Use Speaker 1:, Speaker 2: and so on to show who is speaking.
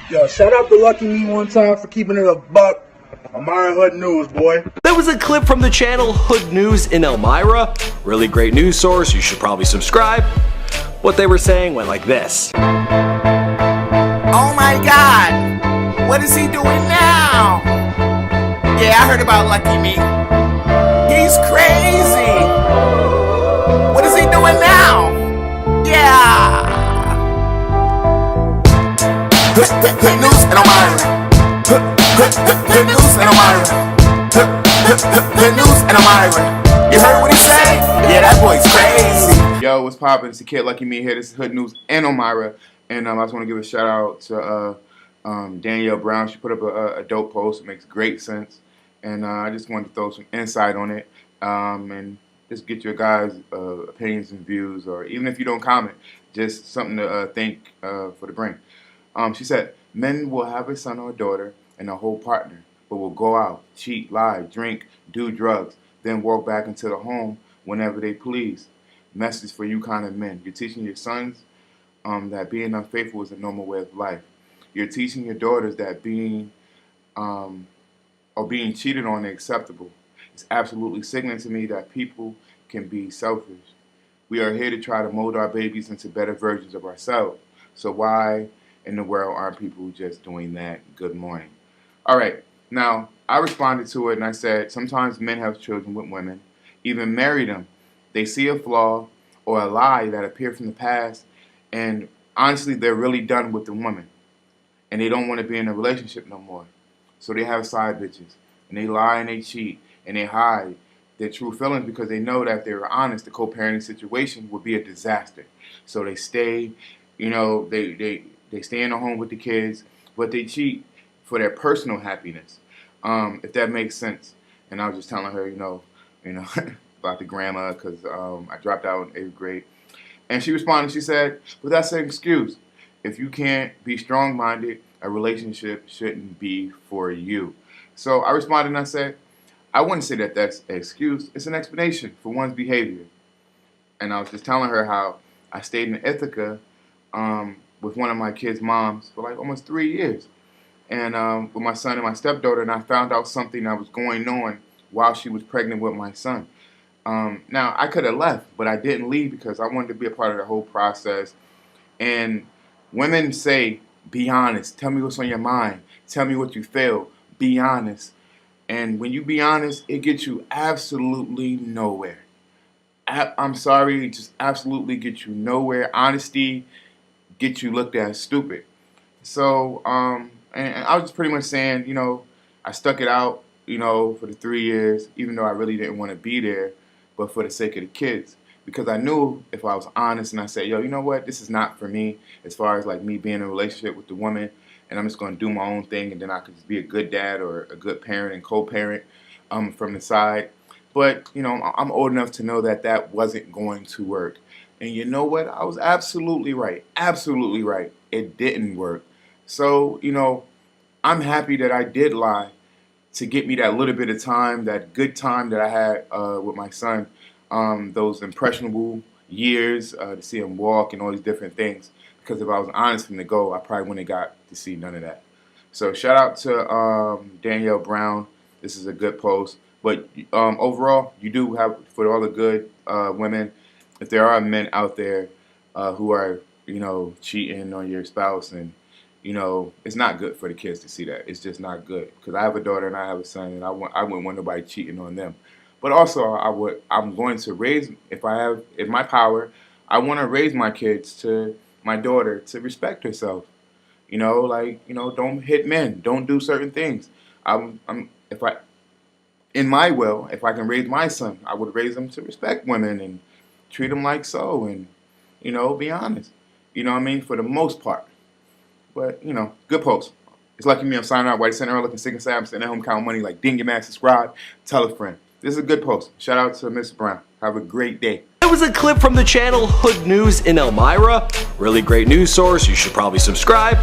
Speaker 1: Yo, shout out to LuckyMe one time for keeping it a buck. Elmira Hood News, boy.
Speaker 2: That was a clip from the channel Hood News in Elmira. Really great news source, you should probably subscribe. What they were saying went like this.
Speaker 3: Oh my God, what is he doing now? Yeah, I heard about LuckyMe. He's crazy. What is he doing now? Yeah. Good news and Elmira. Good news and Elmira. Good news and Elmira. You heard what he said? Yeah, that boy's crazy.
Speaker 4: Yo, what's poppin'? It's the kid LuckyMe here. This is Hood News and Elmira. And I just want to give a shout out to Danielle Brown. She put up a dope post. It makes great sense. And I just wanted to throw some insight on it. And just get your guys' opinions and views. Or even if you don't comment, just something to think for the brain. She said, men will have a son or a daughter and a whole partner, but will go out, cheat, lie, drink, do drugs, then walk back into the home whenever they please. Message for you kind of men. You're teaching your sons that being unfaithful is a normal way of life. You're teaching your daughters that being cheated on is acceptable. It's absolutely sickening to me that people can be selfish. We are here to try to mold our babies into better versions of ourselves. So why in the world aren't people just doing that? Good morning. All right. Now, I responded to it and I said, sometimes men have children with women, even marry them. They see a flaw or a lie that appeared from the past, and honestly, they're really done with the woman. And they don't want to be in a relationship no more. So they have side bitches. And they lie and they cheat and they hide their true feelings because they know that if they were honest, the co-parenting situation would be a disaster. So they stay, they stay in the home with the kids, but they cheat for their personal happiness, if that makes sense. And I was just telling her, about the grammar because I dropped out in 8th grade. And she responded, she said, well, that's an excuse. If you can't be strong-minded, a relationship shouldn't be for you. So I responded and I said, I wouldn't say that that's an excuse. It's an explanation for one's behavior. And I was just telling her how I stayed in Ithaca with one of my kids' moms for like almost 3 years. And with my son and my stepdaughter, and I found out something that was going on while she was pregnant with my son. Now, I could have left, but I didn't leave because I wanted to be a part of the whole process. And women say, be honest. Tell me what's on your mind. Tell me what you feel. Be honest. And when you be honest, it gets you absolutely nowhere. I'm sorry, it just absolutely gets you nowhere. Honesty gets you looked at as stupid. So, and I was just pretty much saying, I stuck it out, for the 3 years, even though I really didn't want to be there, but for the sake of the kids. Because I knew if I was honest and I said, yo, you know what, this is not for me as far as like me being in a relationship with the woman and I'm just going to do my own thing and then I could just be a good dad or a good parent and co-parent from the side. But, I'm old enough to know that that wasn't going to work. And you know what? I was absolutely right. Absolutely right. It didn't work. So, I'm happy that I did lie to get me that little bit of time, that good time that I had with my son, those impressionable years to see him walk and all these different things. Because if I was honest from the go, I probably wouldn't have got to see none of that. So shout out to Danielle Brown. This is a good post. But overall, you do have, for all the good women, if there are men out there who are, cheating on your spouse and, it's not good for the kids to see that. It's just not good. Because I have a daughter and I have a son, and I wouldn't want nobody cheating on them. But also, I'm going to raise, if my power, I want to raise my kids to my daughter to respect herself. Don't hit men. Don't do certain things. In my will, if I can raise my son, I would raise him to respect women and treat them like so and, be honest. For the most part. But, good post. It's LuckyMe. I'm signing out. White Center looking sick and sad. I'm sitting at home counting money like ding your man, subscribe, tell a friend. This is a good post. Shout out to Miss Brown. Have a great day.
Speaker 2: That was a clip from the channel Hood News in Elmira. Really great news source. You should probably subscribe.